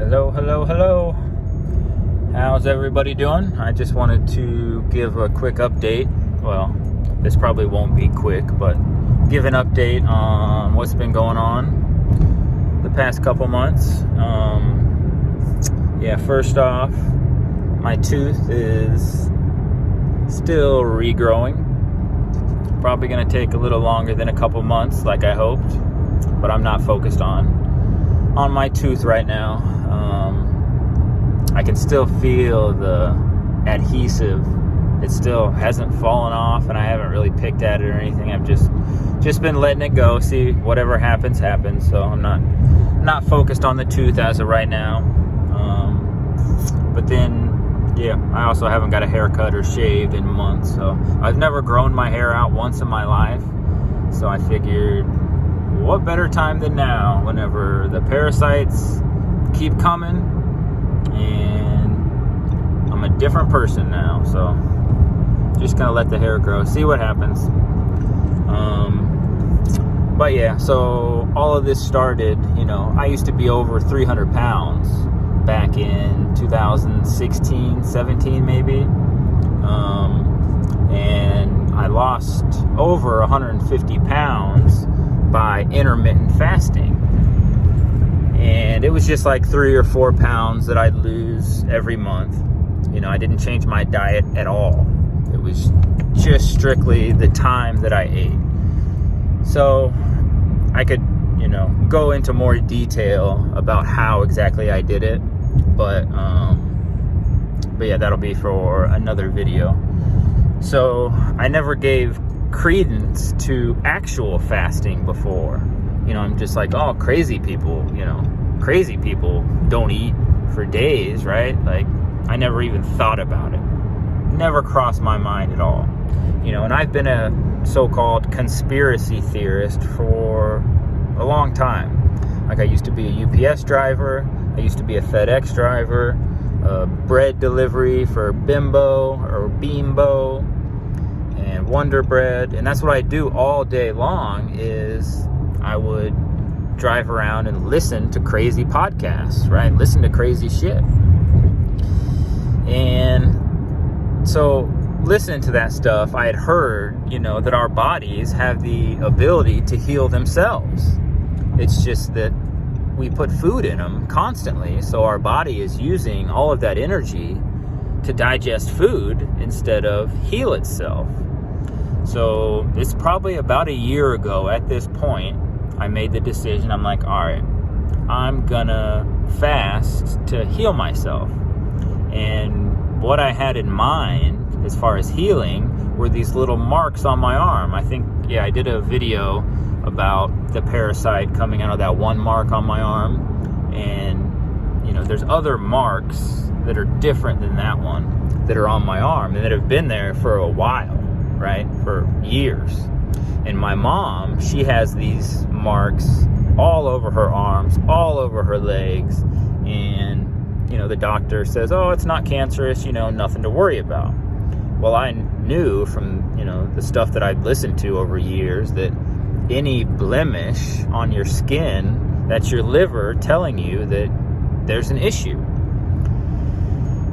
Hello. How's everybody doing? I just wanted to give a quick update. Well, this probably won't be quick, but give an update on what's been going on the past couple months. First off, my tooth is still regrowing. Probably going to take a little longer than a couple months like I hoped, but I'm not focused on my tooth right now. I can still feel the adhesive. It still hasn't fallen off, and I haven't really picked at it or anything. I've just been letting it go. See, whatever happens. So I'm not focused on the tooth as of right now. But then, I also haven't got a haircut or shaved in months. So I've never grown my hair out once in my life. So I figured, what better time than now, whenever the parasites keep coming, and I'm a different person now. So just gonna let the hair grow, see what happens. So all of this started, I used to be over 300 pounds back in 2016, 17 maybe. And I lost over 150 pounds by intermittent fasting. And it was just like 3 or 4 pounds that I'd lose every month. I didn't change my diet at all. It was just strictly the time that I ate. So I could, go into more detail about how exactly I did it. But that'll be for another video. So I never gave credence to actual fasting before. I'm just like, oh, crazy people don't eat for days, right? Like, I never even thought about it. Never crossed my mind at all. And I've been a so-called conspiracy theorist for a long time. Like, I used to be a UPS driver. I used to be a FedEx driver, bread delivery for Bimbo or Beambo and Wonder Bread. And that's what I do all day long is I would drive around and listen to crazy podcasts, right? Listen to crazy shit. And so listening to that stuff, I had heard, that our bodies have the ability to heal themselves. It's just that we put food in them constantly, so our body is using all of that energy to digest food instead of heal itself. So it's probably about a year ago at this point, I made the decision. I'm like, all right, I'm gonna fast to heal myself. And what I had in mind as far as healing were these little marks on my arm. I think, I did a video about the parasite coming out of that one mark on my arm. And, there's other marks that are different than that one that are on my arm and that have been there for a while, right? For years. And my mom, she has these marks all over her arms, all over her legs. And, the doctor says, oh, it's not cancerous, nothing to worry about. Well, I knew from, the stuff that I'd listened to over years that any blemish on your skin, that's your liver telling you that there's an issue.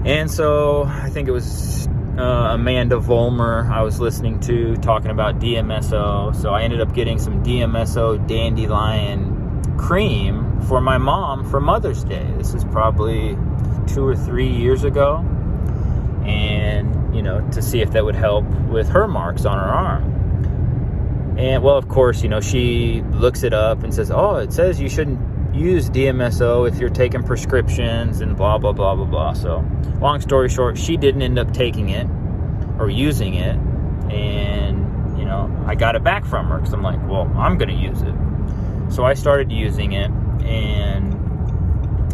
And so I think it was Amanda Vollmer I was listening to talking about DMSO. So I ended up getting some DMSO dandelion cream for my mom for Mother's Day. This is probably 2 or 3 years ago. And, to see if that would help with her marks on her arm. And, well, of course, she looks it up and says, oh, it says you shouldn't use DMSO if you're taking prescriptions and blah, blah, blah, blah, blah. So, long story short, she didn't end up taking it or using it. And, I got it back from her because I'm like, well, I'm going to use it. So I started using it. And,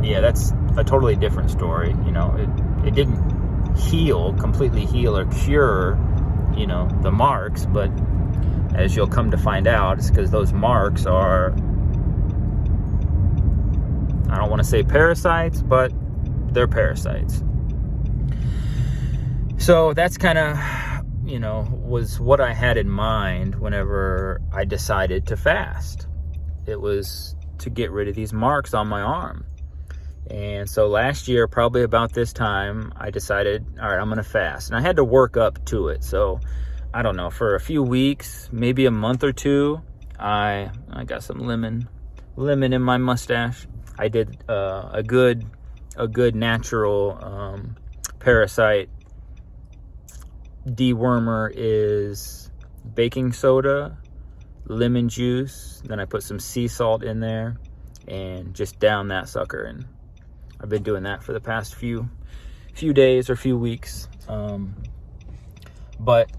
that's a totally different story. It didn't completely heal or cure, the marks, but as you'll come to find out, it's because those marks are, I don't want to say parasites, but they're parasites. So that's kind of, was what I had in mind whenever I decided to fast. It was to get rid of these marks on my arm. And so last year, probably about this time, I decided, all right, I'm going to fast. And I had to work up to it. So I don't know, for a few weeks, maybe a month or two, I got some lemon in my mustache. I did a good natural parasite dewormer is baking soda, lemon juice, then I put some sea salt in there and just down that sucker. And I've been doing that for the past few days or few weeks. But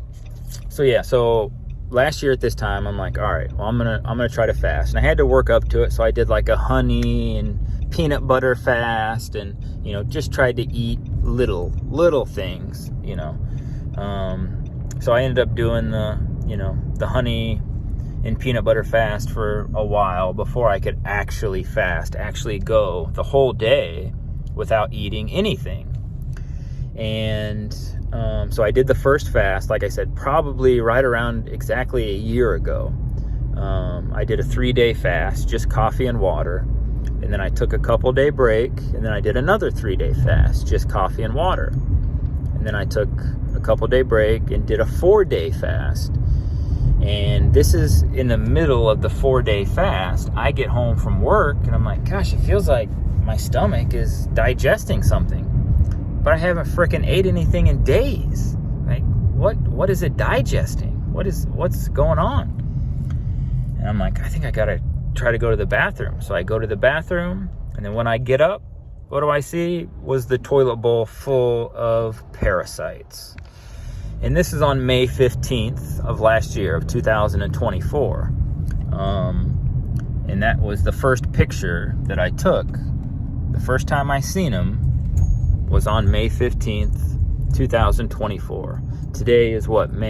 so last year at this time, I'm like, all right, well, I'm gonna try to fast. And I had to work up to it, so I did like a honey and peanut butter fast, and just tried to eat little things, so I ended up doing the honey and peanut butter fast for a while before I could actually fast, actually go the whole day without eating anything. And so I did the first fast, like I said, probably right around exactly a year ago. I did a 3-day fast, just coffee and water. And then I took a couple-day break, and then I did another 3-day fast, just coffee and water. And then I took a couple-day break and did a 4-day fast. And this is in the middle of the 4-day fast. I get home from work, and I'm like, gosh, it feels like my stomach is digesting something. But I haven't frickin' ate anything in days. Like, what is it digesting? What's going on? And I'm like, I think I gotta try to go to the bathroom. So I go to the bathroom, and then when I get up, what do I see? Was the toilet bowl full of parasites. And this is on May 15th of last year, of 2024. And that was the first picture that I took. The first time I seen them was on May 15th, 2024. Today is what, March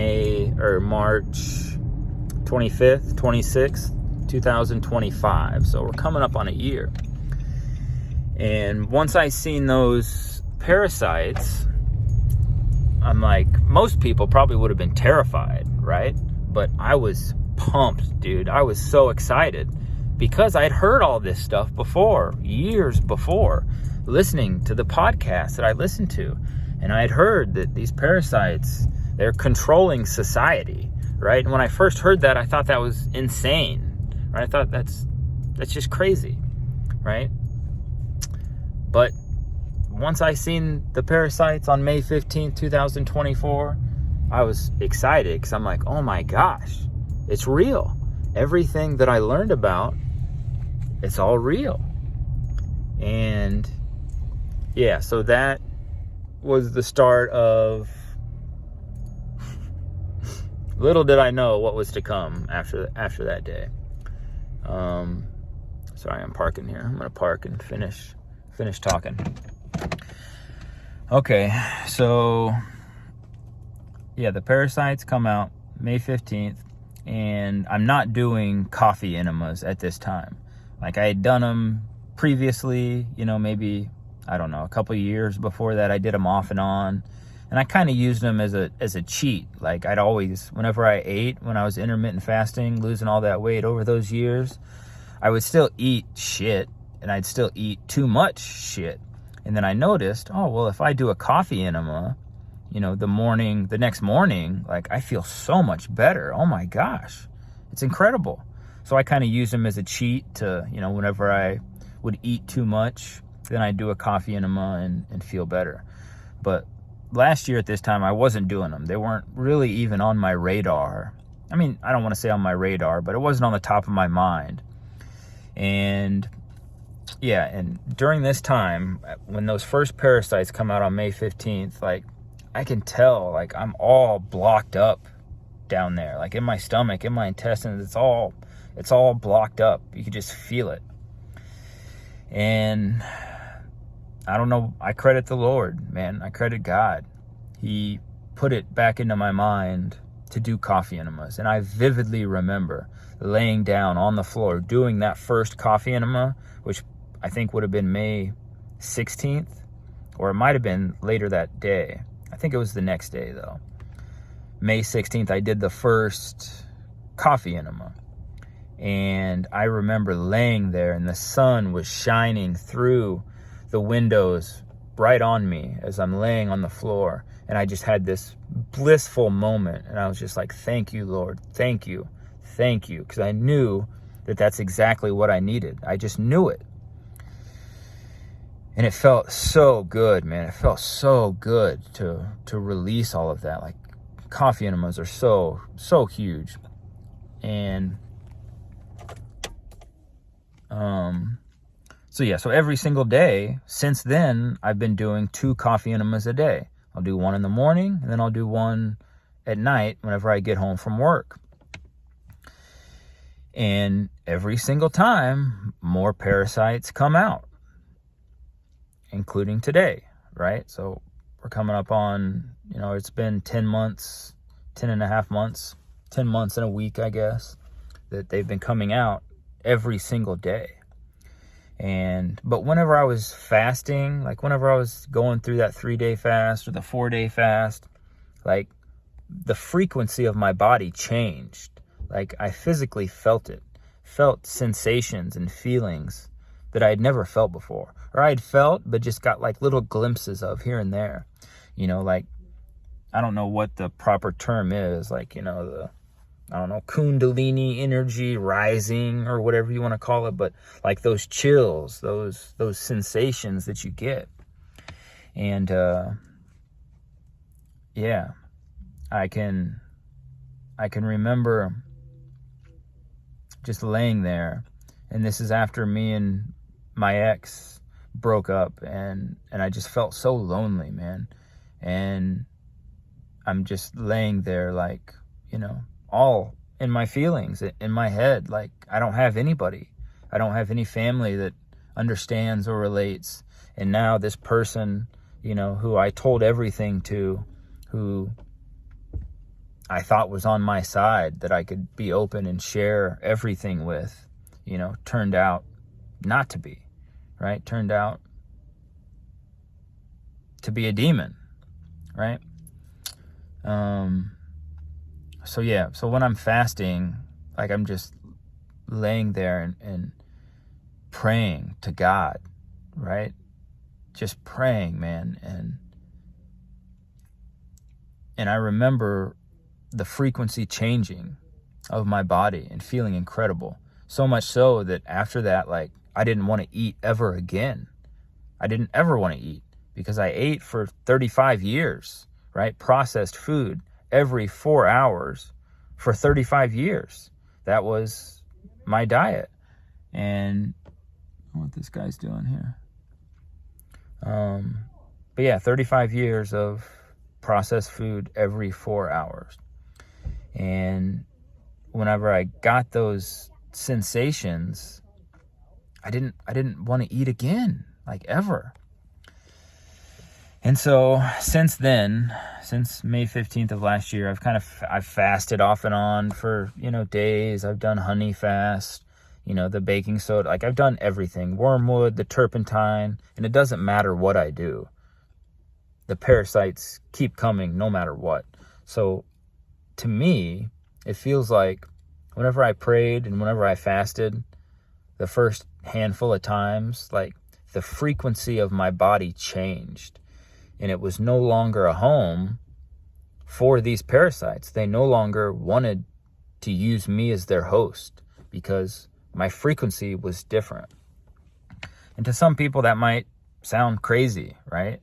25th, 26th, 2025. So we're coming up on a year. And once I seen those parasites, I'm like, most people probably would have been terrified, right? But I was pumped, dude. I was so excited because I'd heard all this stuff before, years before, listening to the podcast that I listened to. And I had heard that these parasites, they're controlling society, right? And when I first heard that, I thought that was insane, right? I thought that's just crazy, right? But once I seen the parasites on May 15th, 2024, I was excited because I'm like, oh my gosh, it's real. Everything that I learned about, it's all real. And yeah, so that was the start of, little did I know what was to come after that day. Sorry, I'm parking here. I'm gonna park and finish talking. Okay, so yeah, the parasites come out May 15th, and I'm not doing coffee enemas at this time. Like, I had done them previously, maybe, I don't know, a couple of years before that. I did them off and on, and I kind of used them as a cheat. Like, I'd always, whenever I ate, when I was intermittent fasting, losing all that weight over those years, I would still eat shit, and I'd still eat too much shit. And then I noticed, oh, well, if I do a coffee enema, the next morning, like, I feel so much better. Oh my gosh, it's incredible. So I kind of use them as a cheat to, whenever I would eat too much, then I'd do a coffee enema and feel better. But last year at this time, I wasn't doing them. They weren't really even on my radar. I mean, I don't want to say on my radar, but it wasn't on the top of my mind. And yeah, and during this time, when those first parasites come out on May 15th, like, I can tell, like, I'm all blocked up down there, like in my stomach, in my intestines. It's all blocked up. You can just feel it. And I don't know, I credit the Lord, man. I credit God. He put it back into my mind to do coffee enemas. And I vividly remember laying down on the floor doing that first coffee enema, which I think would have been May 16th, or it might have been later that day. I think it was the next day, though. May 16th, I did the first coffee enema. And I remember laying there, and the sun was shining through the windows right on me as I'm laying on the floor. And I just had this blissful moment. And I was just like, thank you, Lord. Thank you. Thank you. Because I knew that that's exactly what I needed. I just knew it. And it felt so good, man. It felt so good to release all of that. Like, coffee enemas are so huge. And so every single day since then, I've been doing 2 coffee enemas a day. I'll do one in the morning, and then I'll do one at night whenever I get home from work. And every single time, more parasites come out, including today, right? So we're coming up on, it's been 10 months, 10 and a half months, 10 months and a week, I guess, that they've been coming out every single day. But whenever I was fasting, like whenever I was going through that 3-day fast or the 4-day fast, like the frequency of my body changed. Like I physically felt sensations and feelings that I had never felt before, or I'd felt, but just got like little glimpses of here and there, like, I don't know what the proper term is, like, Kundalini energy rising or whatever you want to call it, but like those chills, those sensations that you get. And, I can remember just laying there, and this is after me and my ex broke up, and I just felt so lonely, man. And I'm just laying there like, all in my feelings, in my head, like I don't have anybody. I don't have any family that understands or relates. And now this person, who I told everything to, who I thought was on my side, that I could be open and share everything with, turned out not to be, right? Turned out to be a demon, right? So when I'm fasting, like I'm just laying there and praying to God, right? Just praying, man. And I remember the frequency changing of my body and feeling incredible. So much so that after that, like, I didn't want to eat ever again. I didn't ever want to eat because I ate for 35 years, right? Processed food every 4 hours for 35 years. That was my diet. And what this guy's doing here. But yeah, 35 years of processed food every 4 hours. And whenever I got those sensations, I didn't want to eat again, like ever. And so since then, since May 15th of last year, I've fasted off and on for, days. I've done honey fast, the baking soda, like I've done everything, wormwood, the turpentine, and it doesn't matter what I do. The parasites keep coming no matter what. So to me, it feels like whenever I prayed and whenever I fasted, the first handful of times, like the frequency of my body changed. And it was no longer a home for these parasites. They no longer wanted to use me as their host because my frequency was different. And to some people that might sound crazy, right?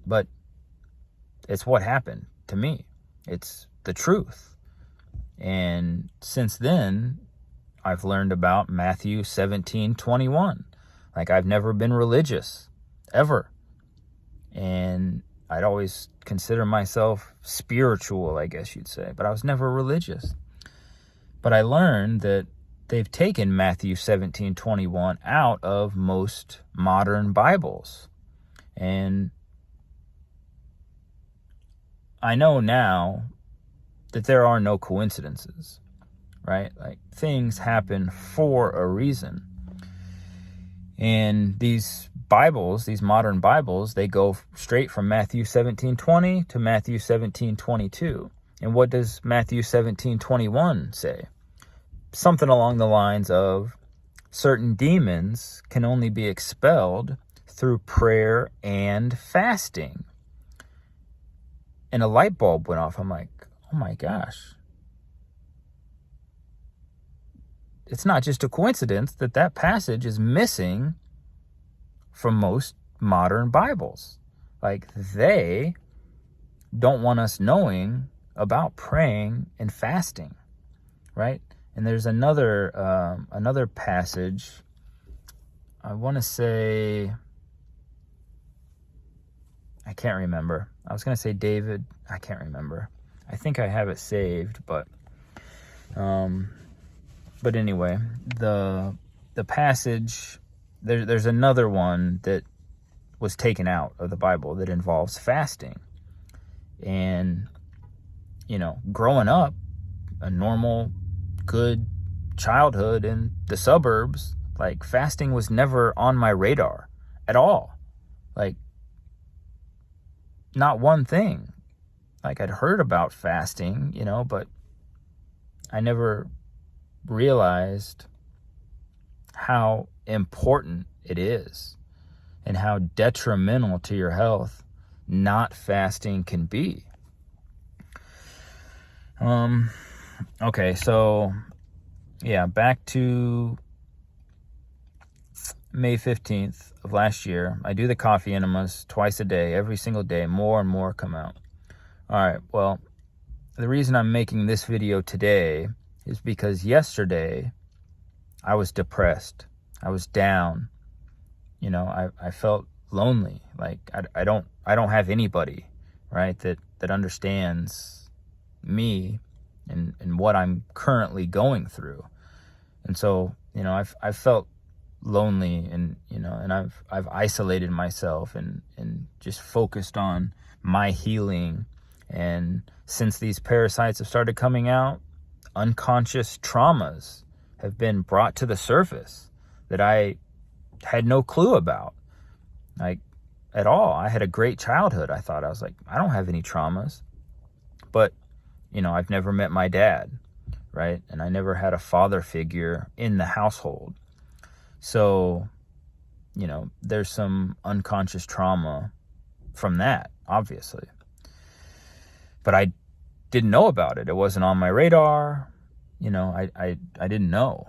But it's what happened to me. It's the truth. And since then, I've learned about Matthew 17:21. Like, I've never been religious, ever. And I'd always consider myself spiritual, I guess you'd say. But I was never religious. But I learned that they've taken Matthew 17:21 out of most modern Bibles. And I know now that there are no coincidences, right? Like, things happen for a reason. And these Bibles, these modern Bibles, they go straight from Matthew 17:20 to Matthew 17:22. And what does Matthew 17:21 say? Something along the lines of certain demons can only be expelled through prayer and fasting. And a light bulb went off. I'm like, oh my gosh. It's not just a coincidence that that passage is missing from most modern Bibles. Like, they don't want us knowing about praying and fasting, right? And there's another passage. I want to say, I can't remember. I was going to say David. I can't remember. I think I have it saved, but anyway, the passage, there's another one that was taken out of the Bible that involves fasting. And, growing up, a normal, good childhood in the suburbs, like, fasting was never on my radar at all. Like, not one thing. Like, I'd heard about fasting, but I never realized how important it is and how detrimental to your health not fasting can be. Okay, so yeah, back to May 15th of last year. I do the coffee enemas twice a day, every single day. More and more come out. All right, well, the reason I'm making this video today is because yesterday I was depressed. I was down. I felt lonely. Like, I don't have anybody, right, that understands me and what I'm currently going through. And so, I've felt lonely, and I've isolated myself and just focused on my healing. And since these parasites have started coming out, unconscious traumas have been brought to the surface that I had no clue about, like, at all. I had a great childhood. I was like, I don't have any traumas. But I've never met my dad, right? And I never had a father figure in the household. So, there's some unconscious trauma from that, obviously. But I didn't know about it. It wasn't on my radar. I didn't know.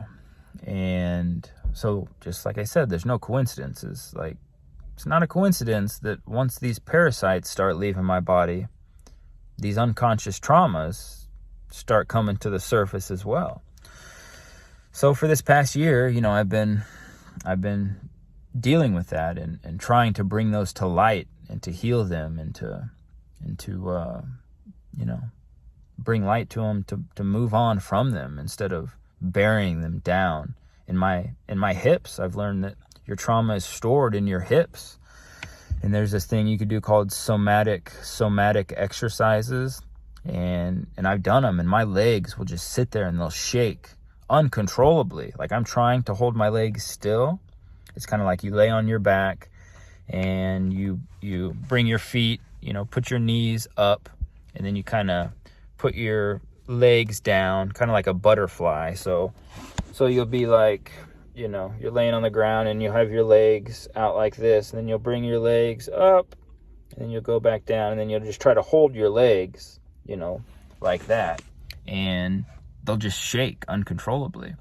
And so, just like I said, there's no coincidences. Like, it's not a coincidence that once these parasites start leaving my body, these unconscious traumas start coming to the surface as well. So for this past year, I've been dealing with that and trying to bring those to light and to heal them and to bring light to them, to move on from them instead of burying them down. In my hips, I've learned that your trauma is stored in your hips. And there's this thing you could do called somatic exercises. And I've done them, and my legs will just sit there and they'll shake uncontrollably. Like, I'm trying to hold my legs still. It's kind of like you lay on your back and you bring your feet, put your knees up, and then you kind of put your legs down, kind of like a butterfly. So you'll be like, you're laying on the ground and you'll have your legs out like this, and then you'll bring your legs up, and then you'll go back down, and then you'll just try to hold your legs, like that, and they'll just shake uncontrollably.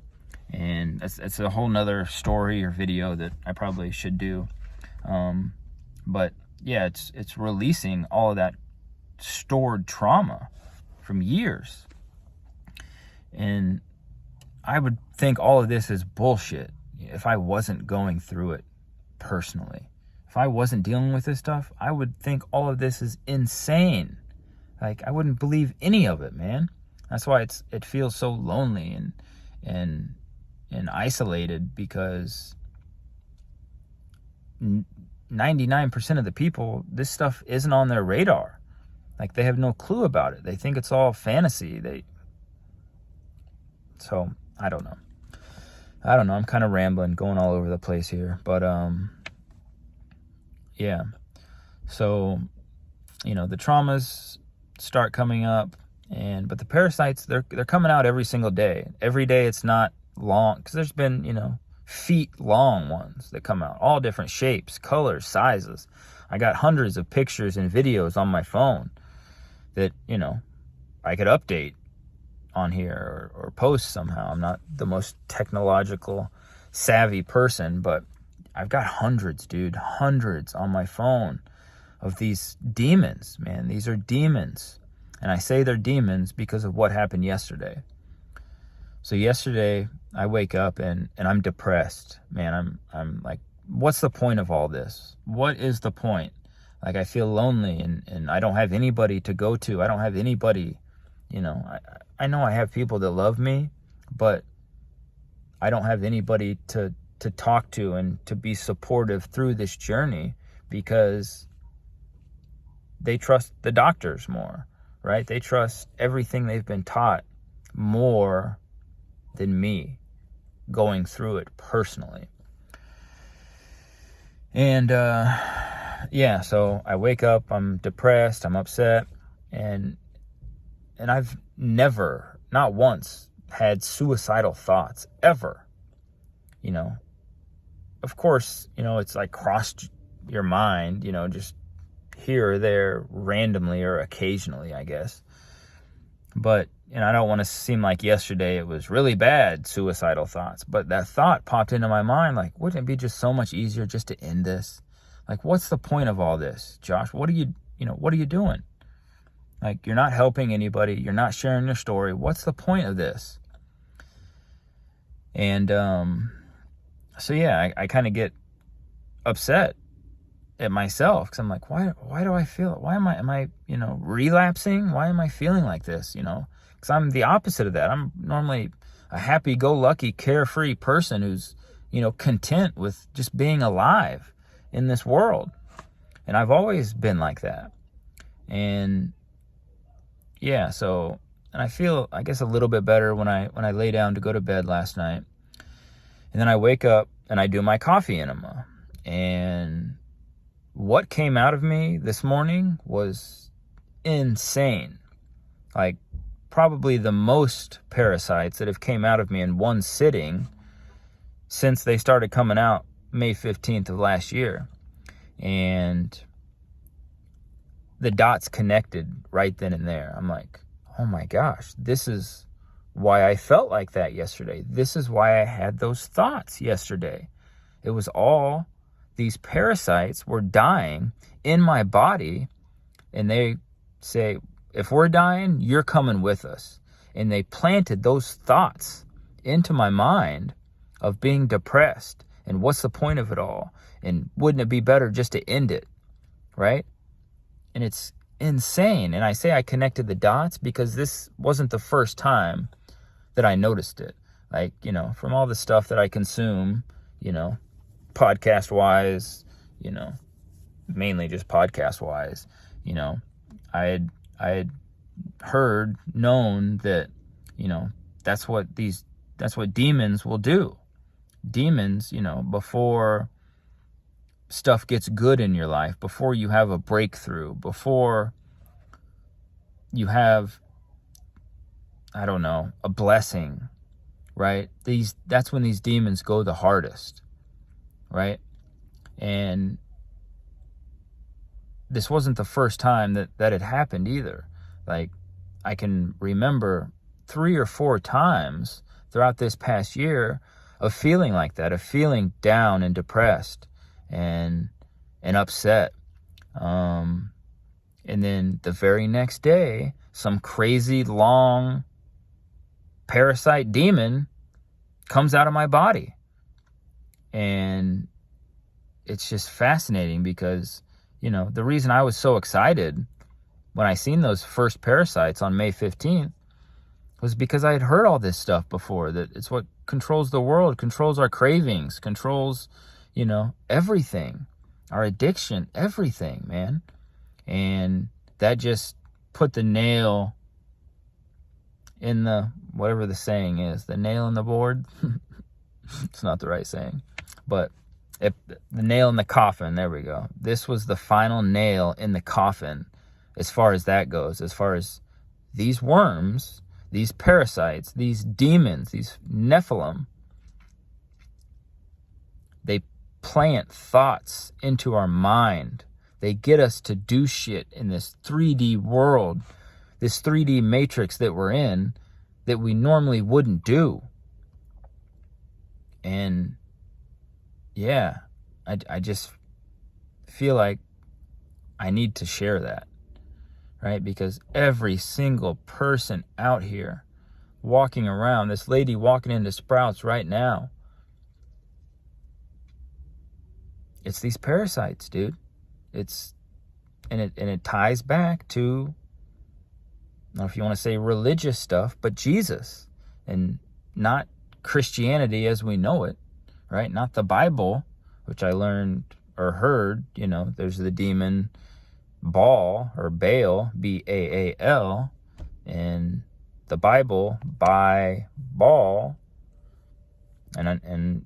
And that's a whole nother story or video that I probably should do. But yeah, it's releasing all of that stored trauma from years. And I would think all of this is bullshit if I wasn't going through it personally. If I wasn't dealing with this stuff, I would think all of this is insane. Like, I wouldn't believe any of it, man. That's why it feels so lonely and isolated, because 99% of the people, this stuff isn't on their radar. Like, they have no clue about it. They think it's all fantasy. So I don't know. I'm kind of rambling, going all over the place here, but yeah. So, the traumas start coming up, but the parasites, they're coming out every single day. Every day it's not long, because there's been, feet-long ones that come out, all different shapes, colors, sizes. I got hundreds of pictures and videos on my phone that, I could update on here or post somehow. I'm not the most technological savvy person, but I've got hundreds, dude, hundreds on my phone of these demons, man. These are demons. And I say they're demons because of what happened yesterday. So yesterday I wake up and I'm depressed, man. I'm like, what's the point of all this? What is the point? Like, I feel lonely and I don't have anybody to go to. I don't have anybody, I know I have people that love me, but I don't have anybody to talk to and to be supportive through this journey because they trust the doctors more, right? They trust everything they've been taught more than me going through it personally. And so I wake up, I'm depressed, I'm upset, and I've never, not once, had suicidal thoughts, ever. Of course, it's like crossed your mind, just here or there, randomly or occasionally, I guess. But, I don't want to seem like yesterday it was really bad suicidal thoughts, but that thought popped into my mind, like, wouldn't it be just so much easier just to end this? Like, what's the point of all this, Josh? What are you doing? Like, you're not helping anybody. You're not sharing your story. What's the point of this? And, so yeah, I kind of get upset at myself because I'm like, why do I feel it? Why am I relapsing? Why am I feeling like this? Because I'm the opposite of that. I'm normally a happy-go-lucky, carefree person who's, content with just being alive in this world. And I've always been like that. And yeah, and I feel, I guess, a little bit better when I lay down to go to bed last night. And then I wake up and I do my coffee enema. And what came out of me this morning was insane. Like, probably the most parasites that have came out of me in one sitting since they started coming out May 15th of last year. And the dots connected right then and there. I'm like, oh my gosh, this is why I felt like that yesterday. This is why I had those thoughts yesterday. It was all these parasites were dying in my body, and they say, if we're dying, you're coming with us. And they planted those thoughts into my mind of being depressed and what's the point of it all? And wouldn't it be better just to end it, right? And it's insane. And I say I connected the dots because this wasn't the first time that I noticed it. Like, from all the stuff that I consume, podcast-wise, mainly just podcast-wise, I had known that, that's what demons will do. Demons, before stuff gets good in your life, before you have a breakthrough, before you have, a blessing, right? That's when these demons go the hardest, right? And this wasn't the first time that had happened either. Like, I can remember 3 or 4 times throughout this past year of feeling like that, of feeling down and depressed and upset. And then the very next day, some crazy long parasite demon comes out of my body. And it's just fascinating because, the reason I was so excited when I seen those first parasites on May 15th was because I had heard all this stuff before, that it's what controls the world, controls our cravings, controls, everything, our addiction, everything, man. And that just put the nail in the, whatever the saying is, the nail in the board. It's not the right saying, but the nail in the coffin, there we go. This was the final nail in the coffin as far as that goes, as far as these worms, these parasites, these demons, these Nephilim, plant thoughts into our mind. They get us to do shit in this 3D world, this 3D matrix that we're in, that we normally wouldn't do. And yeah, I just feel like I need to share that, right? Because every single person out here walking around, this lady walking into Sprouts right now, it's these parasites, dude. And it ties back to, I don't know if you want to say religious stuff, but Jesus, and not Christianity as we know it, right? Not the Bible, which I learned or heard, there's the demon Baal or Baal, Baal, and the Bible by Baal. And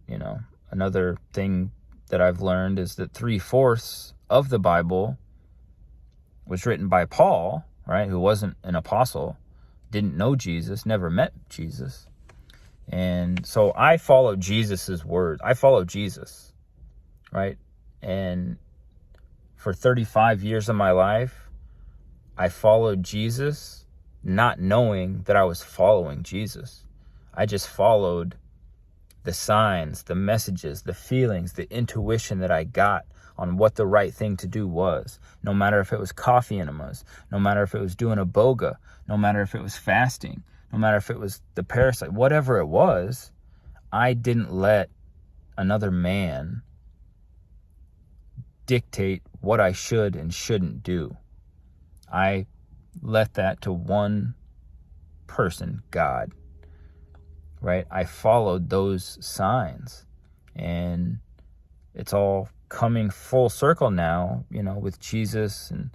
another thing that I've learned is that 3/4 of the Bible was written by Paul, right? Who wasn't an apostle, didn't know Jesus, never met Jesus. And so I follow Jesus's word. I follow Jesus, right? And for 35 years of my life, I followed Jesus, not knowing that I was following Jesus. I just followed the signs, the messages, the feelings, the intuition that I got on what the right thing to do was. No matter if it was coffee enemas, no matter if it was doing a boga, no matter if it was fasting, no matter if it was the parasite, whatever it was, I didn't let another man dictate what I should and shouldn't do. I let that to one person, God, right? I followed those signs, and it's all coming full circle now, with Jesus and,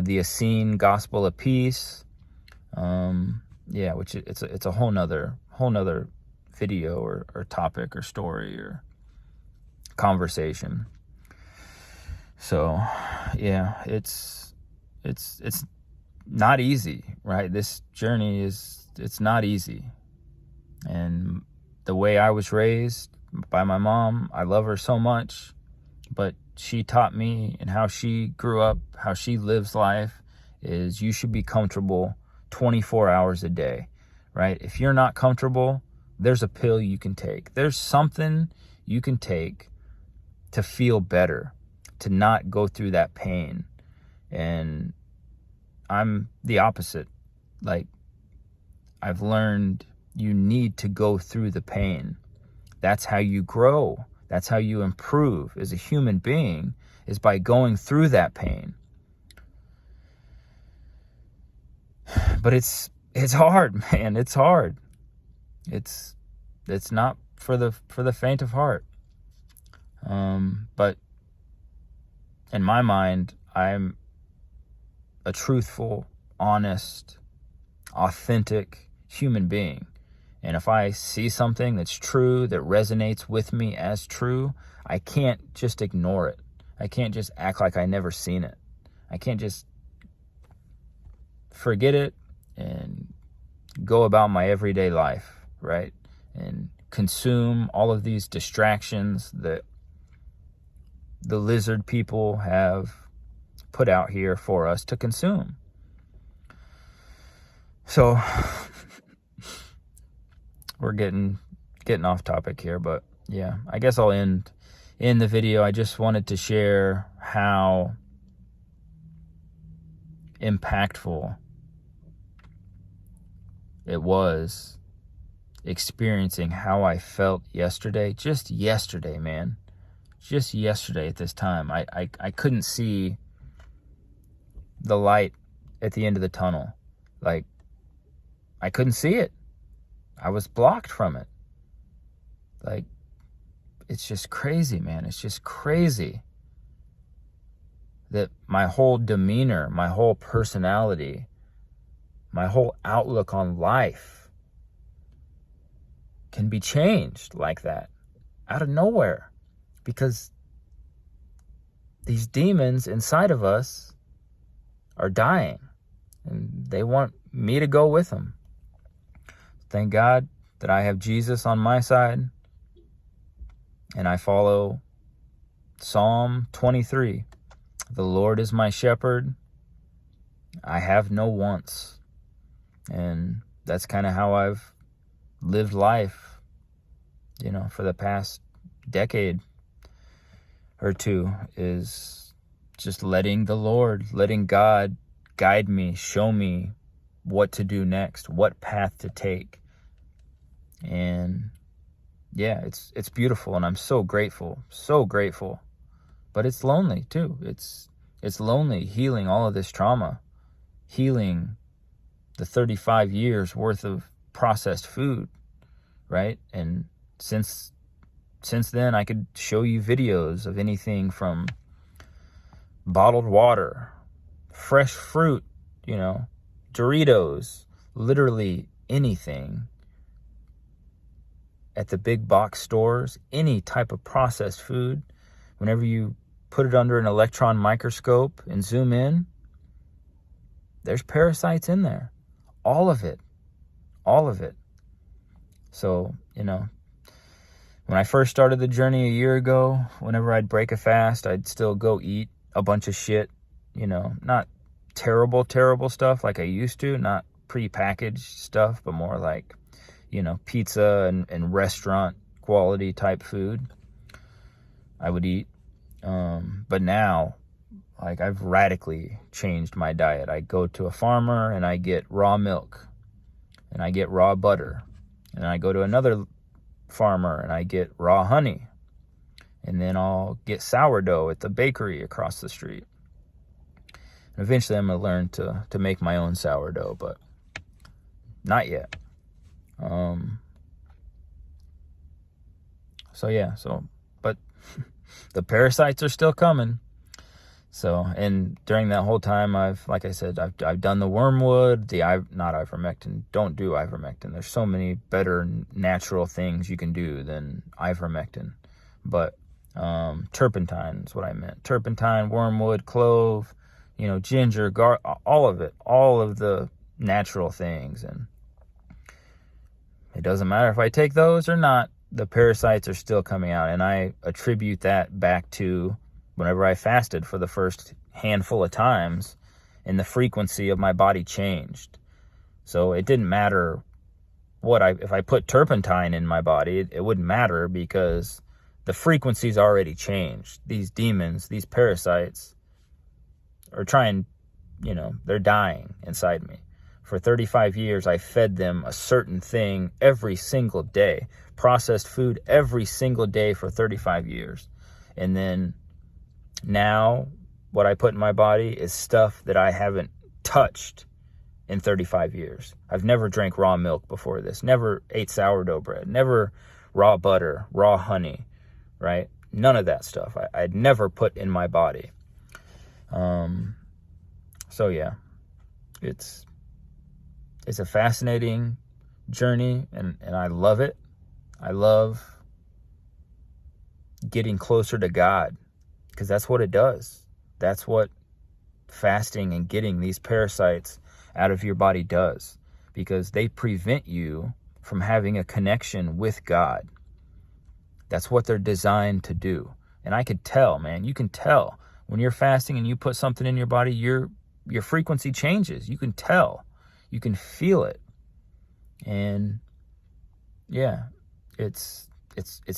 the Essene gospel of peace. Which it's a whole nother video or topic or story or conversation. So, yeah, it's not easy, right? This journey it's not easy. And the way I was raised by my mom, I love her so much, but she taught me, and how she grew up, how she lives life, is you should be comfortable 24 hours a day, right? If you're not comfortable, there's a pill you can take. There's something you can take to feel better, to not go through that pain. And I'm the opposite. Like, I've learned you need to go through the pain. That's how you grow. That's how you improve as a human being, is by going through that pain. But it's hard, man. It's hard. It's not for the faint of heart. But in my mind, I'm a truthful, honest, authentic human being. And if I see something that's true, that resonates with me as true, I can't just ignore it. I can't just act like I never seen it. I can't just forget it and go about my everyday life, right? And consume all of these distractions that the lizard people have put out here for us to consume. So we're getting off topic here, but yeah, I guess I'll end in the video. I just wanted to share how impactful it was experiencing how I felt yesterday. Just yesterday, man. Just yesterday at this time. I couldn't see the light at the end of the tunnel. Like, I couldn't see it. I was blocked from it. Like, it's just crazy, man. It's just crazy that my whole demeanor, my whole personality, my whole outlook on life can be changed like that out of nowhere, because these demons inside of us are dying, and they want me to go with them. Thank God that I have Jesus on my side, and I follow Psalm 23. The Lord is my shepherd. I have no wants. And that's kind of how I've lived life, for the past decade or two, is just letting God guide me, show me what to do next, what path to take. And yeah, it's beautiful, and I'm so grateful. But it's lonely too. It's lonely healing all of this trauma, healing the 35 years worth of processed food, right? And since then, I could show you videos of anything from bottled water, fresh fruit, Doritos, literally anything at the big box stores, any type of processed food. Whenever you put it under an electron microscope and zoom in, there's parasites in there. All of it. So, when I first started the journey a year ago, whenever I'd break a fast, I'd still go eat a bunch of shit, not terrible stuff like I used to, not prepackaged stuff, but more like, pizza and restaurant quality type food I would eat. But now, like, I've radically changed my diet. I go to a farmer and I get raw milk and I get raw butter, and I go to another farmer and I get raw honey, and then I'll get sourdough at the bakery across the street. And eventually I'm going to learn to make my own sourdough, but not yet. But the parasites are still coming. So, and during that whole time, I've done the wormwood, not ivermectin. Don't do ivermectin. There's so many better natural things you can do than ivermectin. But turpentine is what I meant. Turpentine, wormwood, clove, ginger, all of it, all of the natural things. And it doesn't matter if I take those or not, the parasites are still coming out. And I attribute that back to whenever I fasted for the first handful of times, and the frequency of my body changed. So it didn't matter if I put turpentine in my body, it wouldn't matter, because the frequency's already changed. These demons, these parasites are trying, they're dying inside me. For 35 years, I fed them a certain thing every single day, processed food every single day for 35 years. And then now what I put in my body is stuff that I haven't touched in 35 years. I've never drank raw milk before this, never ate sourdough bread, never raw butter, raw honey, right? None of that stuff I'd never put in my body. So yeah, it's a fascinating journey, and I love it. I love getting closer to God, because that's what it does. That's what fasting and getting these parasites out of your body does, because they prevent you from having a connection with God. That's what they're designed to do. And I could tell, man, you can tell when you're fasting and you put something in your body, your frequency changes. You can tell, you can feel it. And yeah, it's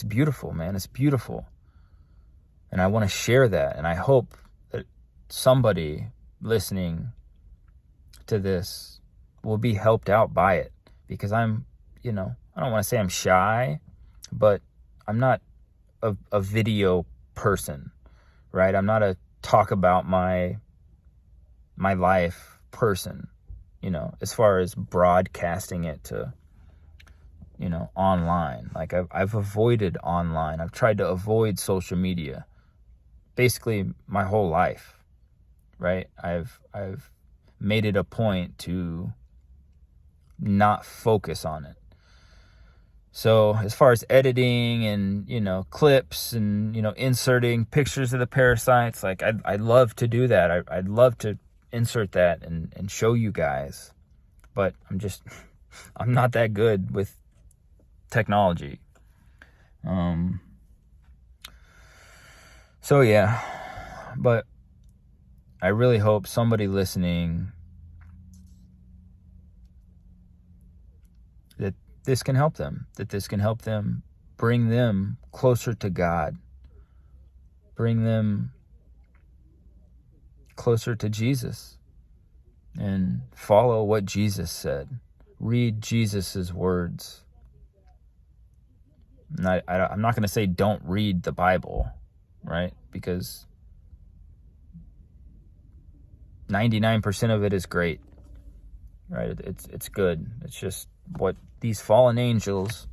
beautiful, man. It's beautiful. And I want to share that. And I hope that somebody listening to this will be helped out by it, because I'm, I don't want to say I'm shy, but I'm not a video person, right? I'm not a talk about my life person, as far as broadcasting it to, online. Like I've avoided online. I've tried to avoid social media basically my whole life, right? I've made it a point to not focus on it. So as far as editing and, clips and, inserting pictures of the parasites, like I'd love to do that. I'd love to insert that and show you guys, but I'm not that good with technology. So yeah, but I really hope somebody listening that this can help them, bring them closer to God, bring them closer to Jesus, and follow what Jesus said. Read Jesus's words. And I'm not going to say don't read the Bible, right? Because 99% of it is great, right? It's good. It's just what these fallen angels,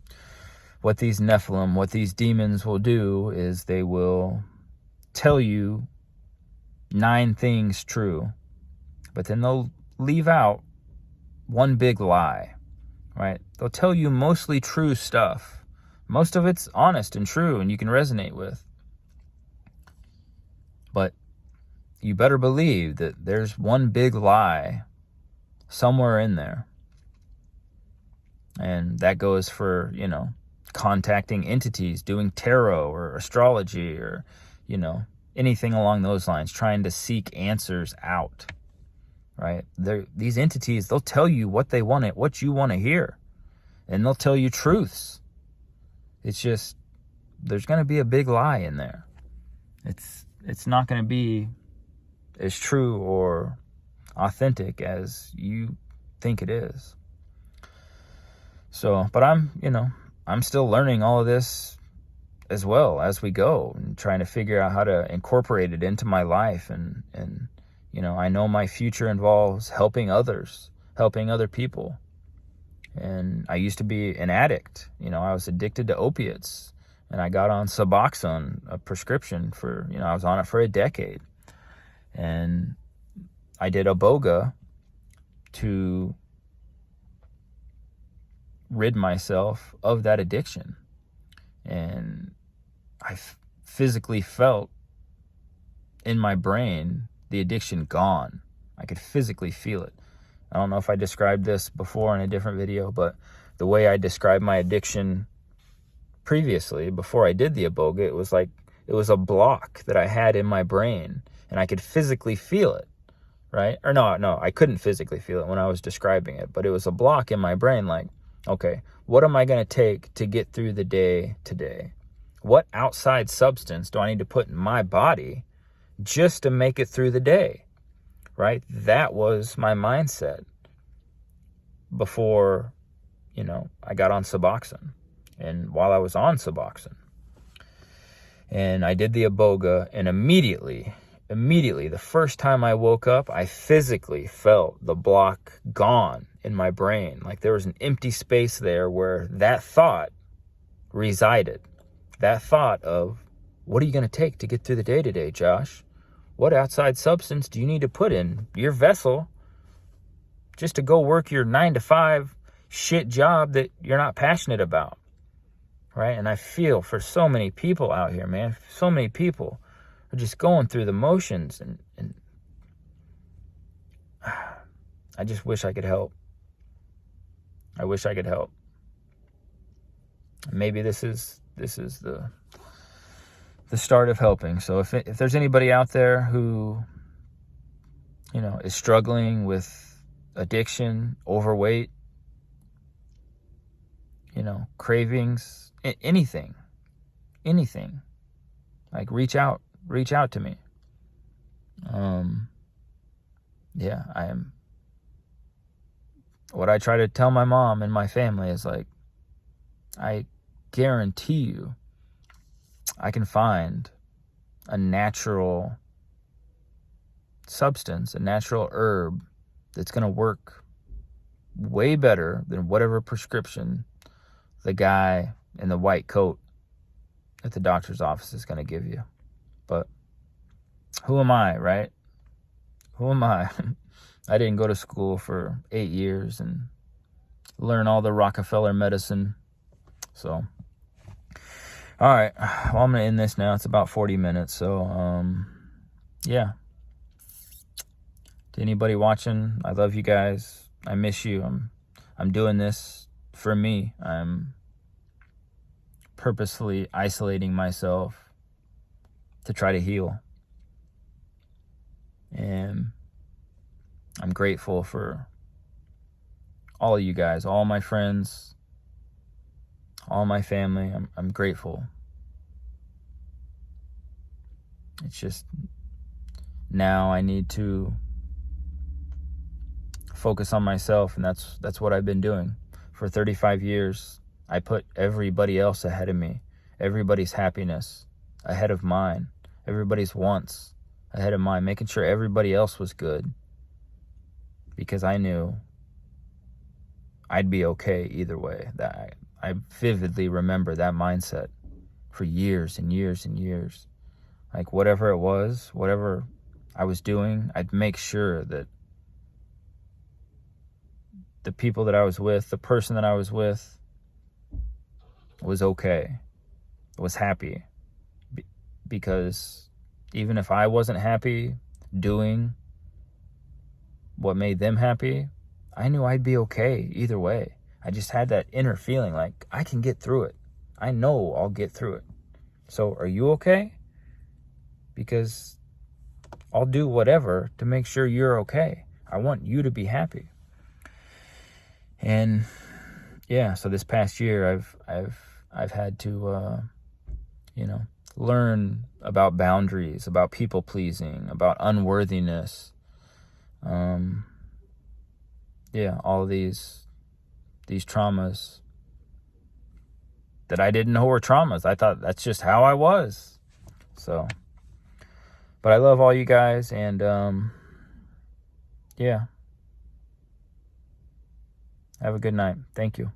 what these Nephilim, what these demons will do is they will tell you 9 things true, but then they'll leave out one big lie, right? They'll tell you mostly true stuff. Most of it's honest and true and you can resonate with. But you better believe that there's one big lie somewhere in there. And that goes for, contacting entities, doing tarot or astrology or, anything along those lines, trying to seek answers out, right? These entities, they'll tell you what they want, what you want to hear, and they'll tell you truths. It's just, there's going to be a big lie in there. It's not going to be as true or authentic as you think it is. So, but I'm still learning all of this as well as we go and trying to figure out how to incorporate it into my life. And I know my future involves helping others, helping other people. And I used to be an addict. I was addicted to opiates, and I got on Suboxone, a prescription for, I was on it for a decade. And I did Iboga to rid myself of that addiction. And I physically felt in my brain the addiction gone. I could physically feel it. I don't know if I described this before in a different video, but the way I described my addiction previously, before I did the Iboga, it was like it was a block that I had in my brain, and I could physically feel it, right? Or no, I couldn't physically feel it when I was describing it, but it was a block in my brain, like, okay, what am I going to take to get through the day today? What outside substance do I need to put in my body just to make it through the day? Right? That was my mindset before, I got on Suboxone, and while I was on Suboxone. And I did the Iboga, and immediately, the first time I woke up, I physically felt the block gone in my brain. Like there was an empty space there where that thought resided. That thought of, what are you going to take to get through the day today, Josh? What outside substance do you need to put in your vessel just to go work your 9-to-5 shit job that you're not passionate about, right? And I feel for so many people out here, man. So many people are just going through the motions, and I just wish I could help. I wish I could help. Maybe this is the start of helping. So if there's anybody out there who, is struggling with addiction, overweight, cravings, anything, like reach out to me. What I try to tell my mom and my family is like, I guarantee you, I can find a natural substance, a natural herb that's going to work way better than whatever prescription the guy in the white coat at the doctor's office is going to give you. But who am I, right? Who am I? I didn't go to school for 8 years and learn all the Rockefeller medicine. So, all right. Well, I'm going to end this now. It's about 40 minutes. So, yeah. To anybody watching, I love you guys. I miss you. I'm doing this for me. I'm purposefully isolating myself to try to heal. And I'm grateful for all of you guys, all my friends, all my family. I'm grateful. It's just now I need to focus on myself, and that's what I've been doing. For 35 years, I put everybody else ahead of me. Everybody's happiness ahead of mine. Everybody's wants ahead of mine, making sure everybody else was good. Because I knew I'd be okay either way. That I vividly remember that mindset for years and years and years. Like whatever it was, whatever I was doing, I'd make sure that the people that I was with, the person that I was with, was okay, was happy. Because even if I wasn't happy doing what made them happy, I knew I'd be okay either way. I just had that inner feeling like I can get through it. I know I'll get through it. So are you okay? Because I'll do whatever to make sure you're okay. I want you to be happy. And yeah, so this past year I've had to learn about boundaries, about people pleasing, about unworthiness. All these traumas that I didn't know were traumas. I thought that's just how I was. So, but I love all you guys, and have a good night. Thank you.